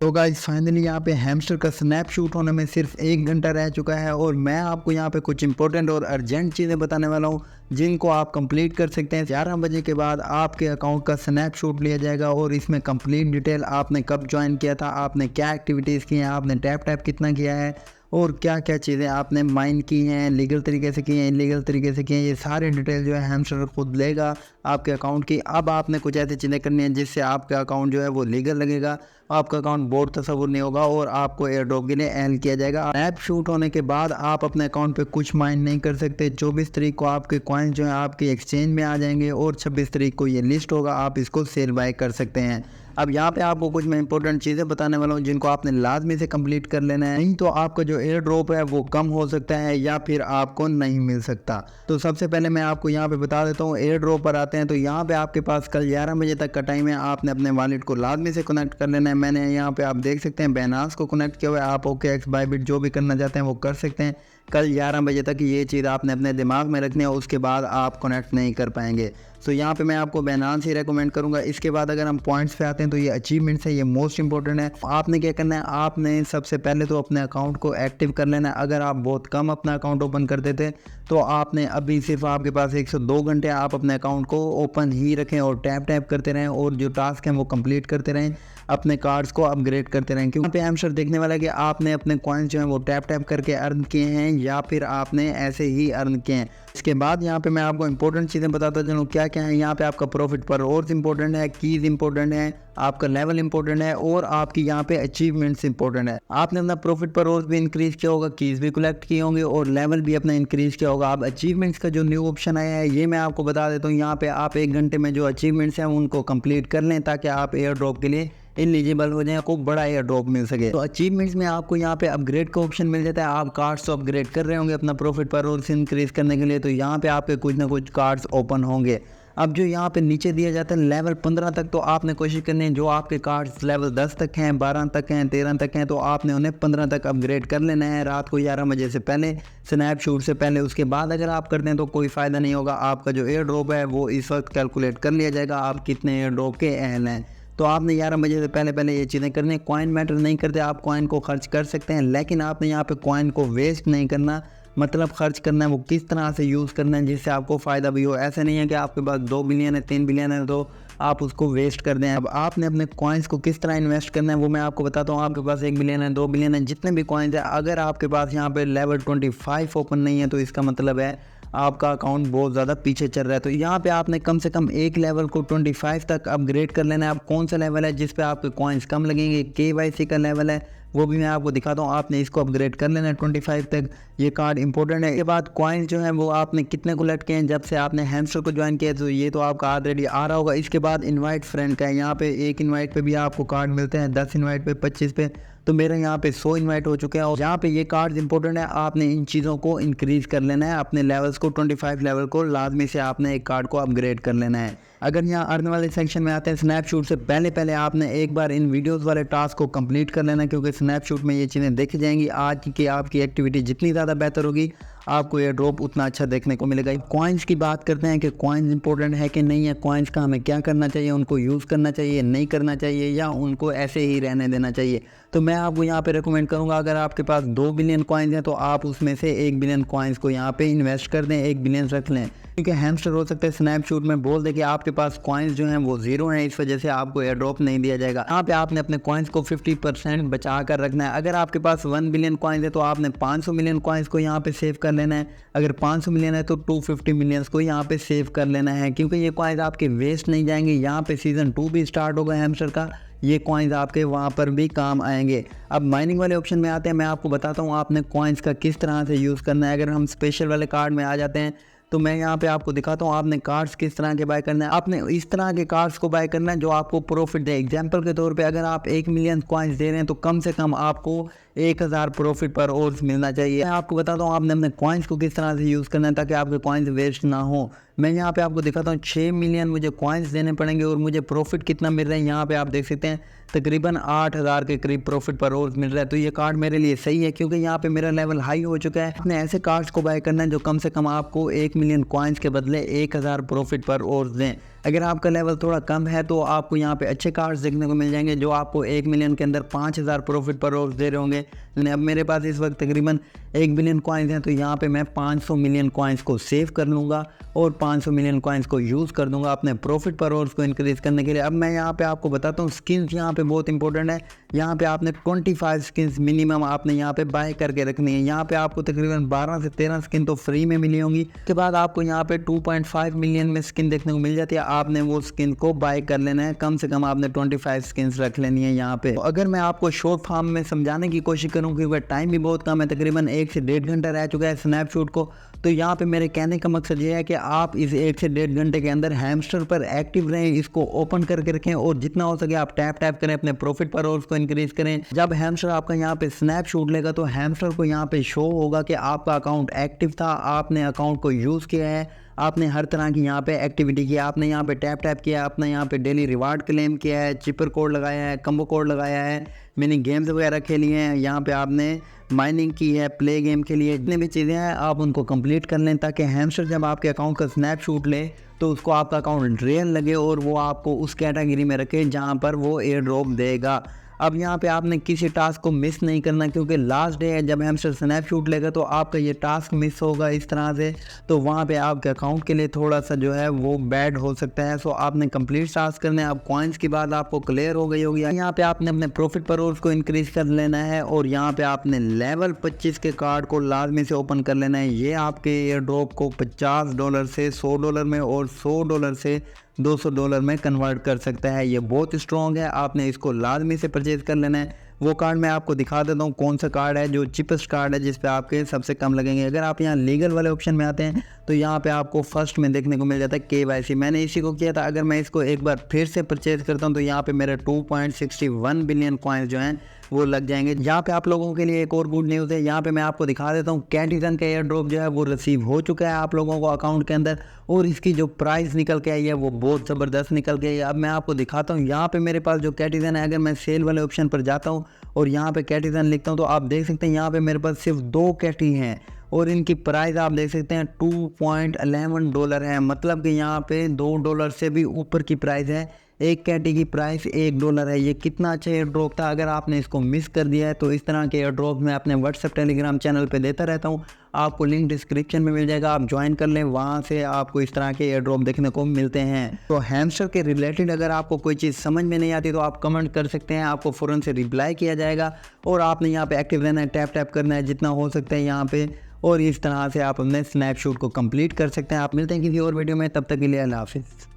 तो guys finally यहाँ पे हैमस्टर का स्नैपशॉट होने में सिर्फ 1 घंटा रह चुका है और मैं आपको यहाँ पे कुछ इंपॉर्टेंट और अर्जेंट चीज़ें बताने वाला हूँ जिनको आप कंप्लीट कर सकते हैं। 11 बजे के बाद आपके अकाउंट का स्नैपशॉट लिया जाएगा और इसमें कंप्लीट डिटेल, आपने कब ज्वाइन किया था, आपने क्या एक्टिविटीज़ की हैं, आपने टैप कितना किया है और क्या क्या चीज़ें आपने माइन की हैं, लीगल तरीके से की हैं, इलीगल तरीके से की हैं, ये सारी डिटेल जो है हैमस्टर खुद लेगा आपके अकाउंट की। अब आपने कुछ ऐसी चीज़ें करनी है जिससे आपका अकाउंट जो है वो लीगल लगेगा, आपका अकाउंट बोर्ड तस्वुर नहीं होगा और आपको एयर ड्रॉप के लिए एल किया जाएगा। ऐप शूट होने के बाद आप अपने अकाउंट पे कुछ माइन नहीं कर सकते। 24 तारीख को आपके कॉइन जो है आपके एक्सचेंज में आ जाएंगे और 26 तारीख को ये लिस्ट होगा, आप इसको सेल बाय कर सकते हैं। अब यहाँ पे आपको कुछ मैं इंपॉर्टेंट चीज़ें बताने वाला हूँ जिनको आपने लाजमी से कंप्लीट कर लेना है, नहीं तो आपका जो एयर ड्रॉप है वो कम हो सकता है या फिर आपको नहीं मिल सकता। तो सबसे पहले मैं आपको यहाँ पे बता देता हूँ, एयर ड्रॉप पर आते हैं तो यहाँ पे आपके पास कल 11 बजे तक का टाइम है। आपने अपने वॉलेट को लाजमी से कनेक्ट कर लेना है। मैंने यहाँ पे आप देख सकते हैं बाइनेंस को कनेक्ट किया हुआ है। आप OKX, बाइबिट जो भी करना चाहते हैं वो कर सकते हैं। कल 11 बजे तक ये चीज़ आपने अपने दिमाग में रखनी है, उसके बाद आप कनेक्ट नहीं कर पाएंगे। तो यहाँ पे मैं आपको बाइनेंस ही रेकमेंड करूँगा। इसके बाद अगर हम पॉइंट्स पे आते हैं तो ये अचीवमेंट्स है, ये मोस्ट इंपॉर्टेंट है। आपने क्या करना है, आपने सबसे पहले तो अपने अकाउंट को एक्टिव कर लेना है। अगर आप बहुत कम अपना अकाउंट ओपन करते थे तो आपने अभी सिर्फ आपके पास 102 घंटे आप अपने अकाउंट को ओपन ही रखें और टैप करते रहें और जो टास्क हैं वो कंप्लीट करते रहें, अपने कार्ड्स को अपग्रेड करते रहें। क्योंकि यहाँ पे हैमस्टर देखने वाला है कि आपने अपने कॉइन्स जो हैं वो टैप करके अर्न किए हैं या फिर आपने ऐसे ही अर्न किए हैं। इसके बाद यहाँ पे मैं आपको इंपॉर्टेंट चीज़ें बताता चलूँ क्या क्या है। यहाँ पे आपका प्रॉफिट पर आवर्स इंपॉर्टेंट है, कीज इंपॉर्टेंट है, आपका लेवल इंपॉर्टेंट है और आपकी यहाँ पे अचीवमेंट्स इंपॉर्टेंट है। आपने अपना प्रॉफिट पर आवर्स भी इंक्रीज किया होगा, कीज भी कलेक्ट किए होंगे और लेवल भी अपना इंक्रीज किया होगा। अब अचीवमेंट्स का जो न्यू ऑप्शन आया है ये मैं आपको बता देता हूँ। यहाँ पे आप 1 घंटे में जो अचीवमेंट्स हैं उनको कंप्लीट कर लें ताकि आप एयर ड्रॉप के लिए एलिजिबल हो जाए, आपको बड़ा एयर ड्रॉप मिल सके। तो अचीवमेंट्स में आपको यहाँ पे अपग्रेड का ऑप्शन मिल जाता है। आप कार्ड्स तो अपग्रेड कर रहे होंगे अपना प्रॉफिट पर और इंक्रीज करने के लिए, तो यहाँ पे आपके कुछ ना कुछ कार्ड्स ओपन होंगे। अब जो यहाँ पे नीचे दिया जाता है लेवल 15 तक, तो आपने कोशिश करनी है जो आपके कार्ड्स लेवल 10 तक हैं, 12 तक हैं, 13 तक हैं, तो आपने उन्हें 15 तक अपग्रेड कर लेना है रात को 11 बजे से पहले, स्नैपशॉट से पहले। उसके बाद अगर आप करते हैं तो कोई फ़ायदा नहीं होगा। आपका जो एयर ड्रॉप है वो इस वक्त कैलकुलेट कर लिया जाएगा आप कितने एयर ड्रॉप के अहल हैं। तो आपने 11 बजे से पहले ये चीज़ें करनी है। कॉइन मैटर नहीं करते, आप कॉइन को खर्च कर सकते हैं लेकिन आपने यहाँ पे कॉइन को वेस्ट नहीं करना। मतलब खर्च करना है वो किस तरह से यूज़ करना है जिससे आपको फ़ायदा भी हो। ऐसे नहीं है कि आपके पास 2 बिलियन है, 3 बिलियन है तो आप उसको वेस्ट कर दें। अब आपने अपने कॉइन्स को किस तरह इन्वेस्ट करना है वो मैं आपको बताता हूँ। आपके पास 1 बिलियन है, 2 बिलियन है, जितने भी कॉइन्स है, अगर आपके पास यहाँ पे लेवल 25 ओपन नहीं है तो इसका मतलब है आपका अकाउंट बहुत ज़्यादा पीछे चल रहा है। तो यहाँ पे आपने कम से कम एक लेवल को 25 तक अपग्रेड कर लेना है। अब कौन सा लेवल है जिस पे आपके कॉइन्स कम लगेंगे, KYC का लेवल है, वो भी मैं आपको दिखाता हूँ। आपने इसको अपग्रेड कर लेना है 25 तक, ये कार्ड इंपॉर्टेंट है। इसके बाद कॉइन्स जो है वो आपने कितने कलेक्ट किए हैं जब से आपने हैमस्टर को ज्वाइन किया, तो ये तो आपका ऑलरेडी आ रहा होगा। इसके बाद इनवाइट फ्रेंड का है, यहाँ पे एक इनवाइट पे भी आपको कार्ड मिलते हैं, 10 इनवाइट पे, 25 पे, तो मेरे यहाँ पे 100 इनवाइट हो चुके हैं। और यहाँ पे ये कार्ड इंपॉर्टेंट है, आपने इन चीज़ों को इंक्रीज कर लेना है, अपने लेवल्स को 25 लेवल को लाजमी से आपने एक कार्ड को अपग्रेड कर लेना है। अगर यहाँ अर्न वाले सेक्शन में आते हैं, स्नैपशॉट से पहले आपने एक बार इन वीडियोस वाले टास्क को कंप्लीट कर लेना, क्योंकि स्नैपशॉट में ये चीज़ें देखी जाएंगी। आज की आपकी एक्टिविटी जितनी ज़्यादा बेहतर होगी आपको एयर ड्रॉप उतना अच्छा देखने को मिलेगा। कॉइन्स की बात करते हैं कि कॉइन्स इंपॉर्टेंट है कि नहीं है, कॉइन्स का हमें क्या करना चाहिए, उनको यूज़ करना चाहिए, नहीं करना चाहिए, या उनको ऐसे ही रहने देना चाहिए। तो मैं आपको यहाँ पे रिकमेंड करूँगा, अगर आपके पास 2 बिलियन कॉइन्स हैं तो आप उसमें से 1 बिलियन कॉइन्स को यहाँ पे इन्वेस्ट कर दें, 1 बिलियन रख लें। क्योंकि हैमस्टर हो सकता है स्नैपशॉट में बोल दे कि आपके पास कॉइन्स जो हैं वो 0 हैं, इस वजह से आपको एयर ड्रॉप नहीं दिया जाएगा। यहाँ पे आपने अपने कॉइन्स को 50% बचा कर रखना है। अगर आपके पास 1 बिलियन कॉइन्स है तो आपने 500 मिलियन कॉइन्स को यहाँ पे सेव कर लेना है। अगर 500 मिलियन है तो 250 मिलियंस को यहाँ पे सेव कर लेना है, क्योंकि ये कॉइन्स आपके वेस्ट नहीं जाएंगे। यहाँ पे सीज़न 2 भी स्टार्ट होगा हैमस्टर का, ये कॉइन्स आपके वहाँ पर भी काम आएंगे। अब माइनिंग वाले ऑप्शन में आते हैं, मैं आपको बताता हूँ आपने कॉइन्स का किस तरह से यूज़ करना है। अगर हम स्पेशल वाले कार्ड में आ जाते हैं तो मैं यहाँ पे आपको दिखाता हूँ आपने कार्ड्स किस तरह के बाय करना है। आपने इस तरह के कार्ड्स को बाय करना है जो आपको प्रॉफिट दे। एग्जांपल के तौर पे अगर आप 1 मिलियन कॉइन्स दे रहे हैं तो कम से कम आपको 1000 प्रॉफिट पर आवर्स मिलना चाहिए। मैं आपको बताता हूँ आपने अपने कॉइन्स को किस तरह से यूज़ करना है ताकि आपके कॉइन्स वेस्ट ना हो। मैं यहाँ पे आपको दिखाता हूँ 6 मिलियन मुझे कॉइन्स देने पड़ेंगे और मुझे प्रॉफिट कितना मिल रहा है। यहाँ पे आप देख सकते हैं तकरीबन 8000 के करीब प्रॉफिट पर आवर्स मिल रहा है। तो ये कार्ड मेरे लिए सही है क्योंकि यहाँ पे मेरा लेवल हाई हो चुका है। आपने ऐसे कार्ड्स को बाय करना है जो कम से कम आपको 1 मिलियन कॉइन्स के बदले 1000 प्रॉफिट पर आवर्स दें। अगर आपका लेवल थोड़ा कम है तो आपको यहाँ पे अच्छे कार्ड्स देखने को मिल जाएंगे जो आपको 1 मिलियन के अंदर 5000 प्रॉफिट पर आवर्स दे रहे होंगे। लेकिन अब मेरे पास इस वक्त तकरीबन 1 बिलियन कॉइन्स हैं, तो यहाँ पे मैं 500 मिलियन कॉइन्स को सेव कर लूँगा और 500 मिलियन कॉइन्स को यूज़ कर दूंगा अपने प्रॉफिट पर आवर्स को इंक्रीज़ करने के लिए। अब मैं यहाँ पे आपको बताता हूँ, स्किन्स यहाँ पे बहुत इंपॉर्टेंट है। यहाँ पे आपने 25 स्किन्स मिनिमम आपने यहाँ पे बाय करके रखनी है। यहाँ पे आपको तकरीबन 12 से 13 स्किन तो फ्री में मिली होंगी। उसके बाद आपको यहाँ पे 2.5 मिलियन में स्किन देखने को मिल जाती है। आपने वो स्किन को बाय कर लेना है, कम से कम आपने 25 स्किन्स रख लेनी है यहाँ पे। अगर मैं आपको शॉर्ट फॉर्म में समझाने की कोशिश करूँ, क्योंकि टाइम भी बहुत कम है, तकरीबन 1 से 1.5 घंटा रह चुका है स्नैपशॉट को, तो यहाँ पे मेरे कहने का मकसद ये है कि आप इस 1 से 1.5 घंटे के अंदर हैमस्टर पर एक्टिव रहें, इसको ओपन करके रखें और जितना हो सके आप टैप करें, अपने प्रॉफिट पर आवर्स को इंक्रीज करें। जब हैमस्टर आपका यहाँ पे स्नैपशॉट लेगा तो हैमस्टर को यहाँ पे शो होगा कि आपका अकाउंट एक्टिव था, आपने अकाउंट को यूज़ किया है, आपने हर तरह की यहाँ पे एक्टिविटी की, आपने यहाँ पे टैप किया, आपने यहाँ पे डेली रिवार्ड क्लेम किया है, चिपर कोड लगाया है, कम्बो कोड लगाया है, मिनी गेम्स वगैरह खेली हैं, यहाँ पे आपने माइनिंग की है, प्ले गेम के लिए जितनी भी चीज़ें हैं आप उनको कंप्लीट कर लें, ताकि हैमस्टर जब आपके अकाउंट का स्नैपशॉट ले तो उसको आपका अकाउंट रियल लगे और वो आपको उस कैटेगरी में रखे जहाँ पर वो एयर ड्रॉप देगा। अब यहाँ पे आपने किसी टास्क को मिस नहीं करना, क्योंकि लास्ट डे है जब हैमस्टर स्नैपशॉट लेगा तो आपका ये टास्क मिस होगा इस तरह से, तो वहाँ पे आपके अकाउंट के लिए थोड़ा सा जो है वो बैड हो सकता है। सो आपने कंप्लीट टास्क करना है। अब कॉइन्स की बात आपको क्लियर हो गई होगी। यहाँ पे आपने अपने प्रॉफिट पर आवर्स को इंक्रीज कर लेना है और यहाँ पे आपने लेवल 25 के कार्ड को लाजमी से ओपन कर लेना है। ये आपके एयर ड्रॉप को $50 से $100 में और $100 से $200 में कन्वर्ट कर सकता है। ये बहुत स्ट्रॉन्ग है, आपने इसको लाजमी से परचेज कर लेना है। वो कार्ड मैं आपको दिखा देता हूँ कौन सा कार्ड है जो चिपेस्ट कार्ड है, जिस पे आपके सबसे कम लगेंगे। अगर आप यहाँ लीगल वाले ऑप्शन में आते हैं तो यहाँ पे आपको फर्स्ट में देखने को मिल जाता है KYC। मैंने इसी को किया था। अगर मैं इसको एक बार फिर से परचेज करता हूँ तो यहाँ पे मेरे 2.61 बिलियन कॉइन्स जो हैं वो लग जाएंगे। यहाँ पे आप लोगों के लिए एक और गुड न्यूज़ है, यहाँ पे मैं आपको दिखा देता हूँ कैटिजन का एयर ड्रॉप जो है वो रिसीव हो चुका है आप लोगों को अकाउंट के अंदर, और इसकी जो प्राइस निकल के आई है वो बहुत ज़बरदस्त निकल के आई है। अब मैं आपको दिखाता हूँ यहाँ पे मेरे पास जो कैटिजन है, अगर मैं सेल वाले ऑप्शन पर जाता हूँ और यहाँ पे कैटिजन लिखता हूँ तो आप देख सकते हैं यहाँ पे मेरे पास सिर्फ 2 कैटी हैं और इनकी प्राइस आप देख सकते हैं $2.11 है। मतलब कि यहाँ पे $2 से भी ऊपर की प्राइस है। एक कैटी की प्राइस $1 है। ये कितना अच्छा एयर ड्रॉप था। अगर आपने इसको मिस कर दिया है तो इस तरह के एयर ड्रॉप मैं अपने व्हाट्सएप टेलीग्राम चैनल पे देता रहता हूँ, आपको लिंक डिस्क्रिप्शन में मिल जाएगा, आप ज्वाइन कर लें, वहाँ से आपको इस तरह के एयर ड्रॉप देखने को मिलते हैं। तो हैमस्टर के रिलेटेड अगर आपको कोई चीज़ समझ में नहीं आती तो आप कमेंट कर सकते हैं, आपको फ़ौरन से रिप्लाई किया जाएगा। और आपने यहाँ पे एक्टिव रहना है, टैप करना है जितना हो सकता है यहाँ पे, और इस तरह से आप अपने स्नैपशॉट को कंप्लीट कर सकते हैं। आप मिलते हैं किसी और वीडियो में, तब तक के लिए अल्लाह हाफिज़।